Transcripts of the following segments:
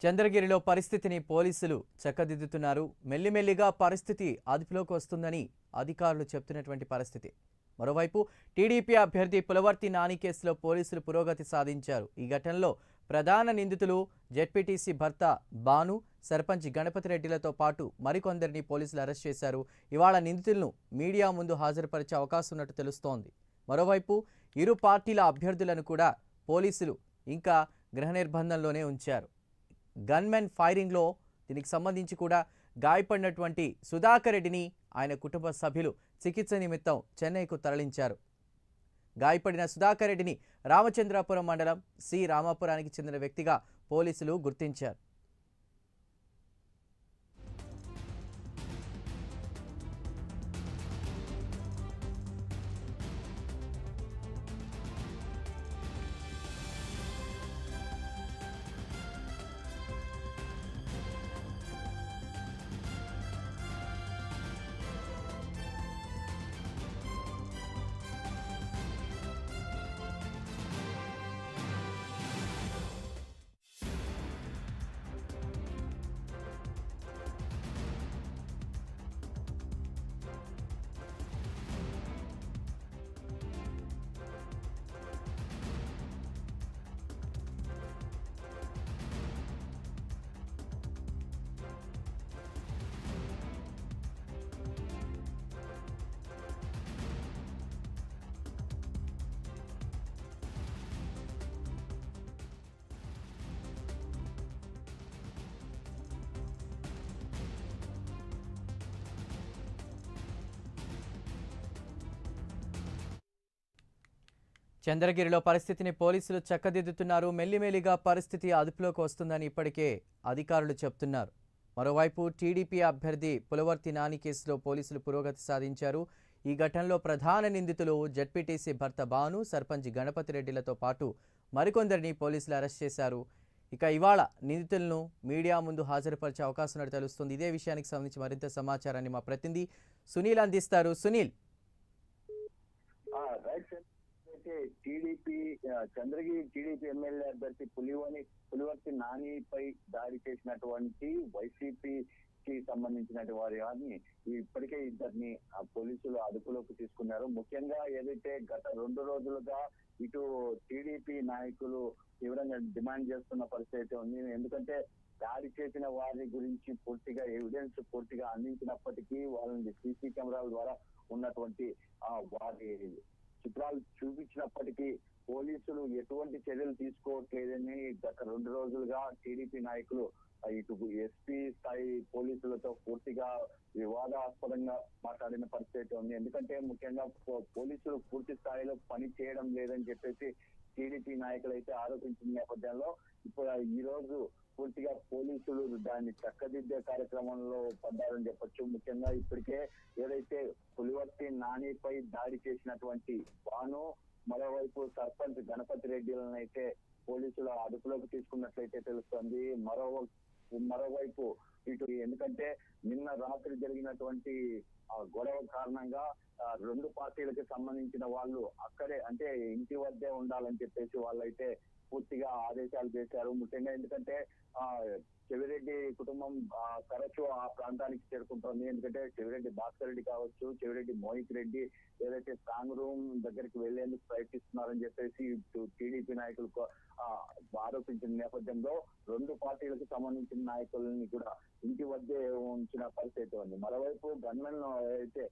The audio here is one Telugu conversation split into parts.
చంద్రగిరిలో పరిస్థితిని పోలీసులు చక్కదిద్దుతున్నారు. మెల్లిమెల్లిగా పరిస్థితి అదుపులోకి వస్తుందని అధికారులు చెప్తున్నటువంటి పరిస్థితి. మరోవైపు టీడీపీ అభ్యర్థి పులవర్తి నాని కేసులో పోలీసులు పురోగతి సాధించారు. ఈ ఘటనలో ప్రధాన నిందితులు జెడ్పీటీసీ భర్త బాను, సర్పంచ్ గణపతి రెడ్డిలతో పాటు మరికొందరిని పోలీసులు అరెస్ట్ చేశారు. ఇవాళ నిందితులను మీడియా ముందు హాజరుపరిచే అవకాశం ఉన్నట్టు తెలుస్తోంది. మరోవైపు ఇరు పార్టీల అభ్యర్థులను కూడా పోలీసులు ఇంకా గృహ నిర్బంధంలోనే ఉంచారు. గన్మెన్ ఫైరింగ్లో దీనికి సంబంధించి కూడా గాయపడినటువంటి సుధాకర్ రెడ్డిని ఆయన కుటుంబ సభ్యులు చికిత్స నిమిత్తం చెన్నైకు తరలించారు. గాయపడిన సుధాకర్ రెడ్డిని రామచంద్రాపురం మండలం సి రామాపురానికి చెందిన వ్యక్తిగా పోలీసులు గుర్తించారు. చంద్రగిరిలో పరిస్థితిని పోలీసులు చక్కదిద్దుతున్నారు. మెల్లిమెల్లిగా పరిస్థితి అదుపులోకి వస్తుందని ఇప్పటికే అధికారులు చెప్తున్నారు. మరోవైపు టీడీపీ అభ్యర్థి పులవర్తి నాని కేసులో పోలీసులు పురోగతి సాధించారు. ఈ ఘటనలో ప్రధాన నిందితులు జెడ్పీటీసీ భర్త బాను, సర్పంచ్ గణపతి రెడ్డిలతో పాటు మరికొందరిని పోలీసులు అరెస్ట్ చేశారు. ఇక ఇవాళ నిందితులను మీడియా ముందు హాజరుపరిచే అవకాశం ఉన్నట్టు తెలుస్తుంది. ఇదే విషయానికి సంబంధించి మరింత సమాచారాన్ని మా ప్రతినిధి సునీల్ అందిస్తారు. Sunil, TDP Chandragiri TDP MLA అభ్యర్థి పులివర్తి నానిపై దాడి చేసినటువంటి వైసీపీకి సంబంధించినటువంటి వారి కానీ ఇప్పటికే ఇద్దరిని పోలీసులు అదుపులోకి తీసుకున్నారు. ముఖ్యంగా ఏదైతే గత 2 రోజులుగా ఇటు టీడీపీ నాయకులు తీవ్రంగా డిమాండ్ చేస్తున్న పరిస్థితి ఉంది. ఎందుకంటే దాడి చేసిన వారి గురించి పూర్తిగా ఎవిడెన్స్ పూర్తిగా అందించినప్పటికీ వాళ్ళని సీసీ కెమెరాల ద్వారా ఉన్నటువంటి వారి చిత్రాలు చూపించినప్పటికీ పోలీసులు ఎటువంటి చర్యలు తీసుకోవట్లేదని గత 2 రోజులుగా టీడీపీ నాయకులు ఇటు ఎస్పీ స్థాయి పోలీసులతో పూర్తిగా వివాదాస్పదంగా మాట్లాడిన పరిస్థితి ఉంది. ఎందుకంటే ముఖ్యంగా పోలీసులు పూర్తి స్థాయిలో పని చేయడం లేదని చెప్పేసి టీడీపీ నాయకులు అయితే ఆరోపించిన నేపథ్యంలో ఇప్పుడు ఈ రోజు పూర్తిగా పోలీసులు దాన్ని చక్కదిద్దే కార్యక్రమంలో పడ్డారని చెప్పొచ్చు. ముఖ్యంగా ఇప్పటికే ఏదైతే పులివర్తి నానిపై దాడి చేసినటువంటి బాను, మరోవైపు సర్పంచ్ గణపతి రెడ్డిలను అయితే పోలీసులు అదుపులోకి తీసుకున్నట్లయితే తెలుస్తోంది. మరోవైపు ఇటు ఎందుకంటే నిన్న రాత్రి జరిగినటువంటి గొడవ కారణంగా 2 పార్టీలకు సంబంధించిన వాళ్ళు అక్కడే అంటే ఇంటి వద్దే ఉండాలని చెప్పేసి వాళ్ళైతే పూర్తిగా ఆదేశాలు చేశారు. ముఖ్యంగా ఎందుకంటే చెవిరెడ్డి కుటుంబం తరచూ ఆ ప్రాంతానికి చేరుకుంటోంది. ఎందుకంటే చెవిరెడ్డి భాస్కర్ రెడ్డి కావచ్చు, చెవిరెడ్డి మోహిత్ రెడ్డి ఏదైతే స్ట్రాంగ్ రూమ్ దగ్గరికి వెళ్లేందుకు ప్రయత్నిస్తున్నారని చెప్పేసి టీడీపీ నాయకులు ఆరోపించిన నేపథ్యంలో 2 పార్టీలకు సంబంధించిన నాయకులని కూడా ఇంటి వద్దే ఉంచిన పరిస్థితి ఉంది. మరోవైపు గన్మెన్ అయితే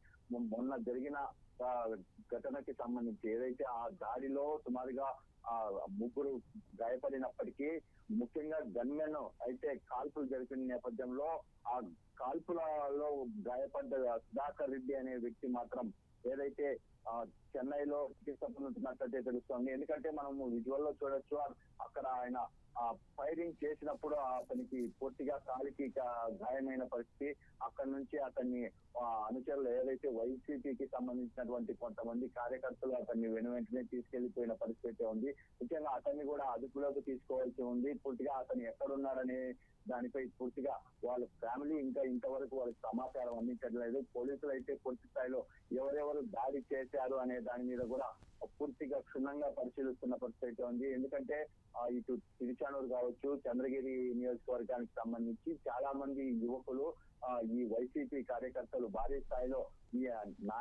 మొన్న జరిగిన ఘటనకి సంబంధించి ఏదైతే ఆ దాడిలో సుమారుగా 3 గాయపడినప్పటికీ ముఖ్యంగా గన్మెన్ అయితే కాల్పులు జరిపిన నేపథ్యంలో ఆ కాల్పులలో గాయపడ్డ సుధాకర్ రెడ్డి అనే వ్యక్తి మాత్రం ఏదైతే చెన్నైలో చికిత్స పొందుతున్నట్లయితే తెలుస్తోంది. ఎందుకంటే మనము విజువల్ లో చూడొచ్చు, అక్కడ ఆయన ఫైరింగ్ చేసినప్పుడు అతనికి పూర్తిగా కాలికి గాయమైన పరిస్థితి. అక్కడి నుంచి అతన్ని అనుచరులు ఏదైతే వైసీపీకి సంబంధించినటువంటి కొంతమంది కార్యకర్తలు అతన్ని వెనువెంటనే తీసుకెళ్లిపోయిన పరిస్థితి ఉంది. ముఖ్యంగా అతన్ని కూడా అదుపులోకి తీసుకోవాల్సి ఉంది. పూర్తిగా అతను ఎక్కడున్నాడనే దానిపై పూర్తిగా వాళ్ళ ఫ్యామిలీ ఇంతవరకు వాళ్ళకి సమాచారం అందించట్లేదు. పోలీసులు అయితే పూర్తి స్థాయిలో ఎవరెవరు దాడి చేశారు అనే దాని మీద కూడా పూర్తిగా క్షుణ్ణంగా పరిశీలిస్తున్న పరిస్థితి ఉంది. ఎందుకంటే ఇటు తిరుచానూరు కావచ్చు, చంద్రగిరి నియోజకవర్గానికి సంబంధించి చాలా మంది యువకులు ఈ వైసీపీ కార్యకర్తలు భారీ స్థాయిలో ఈ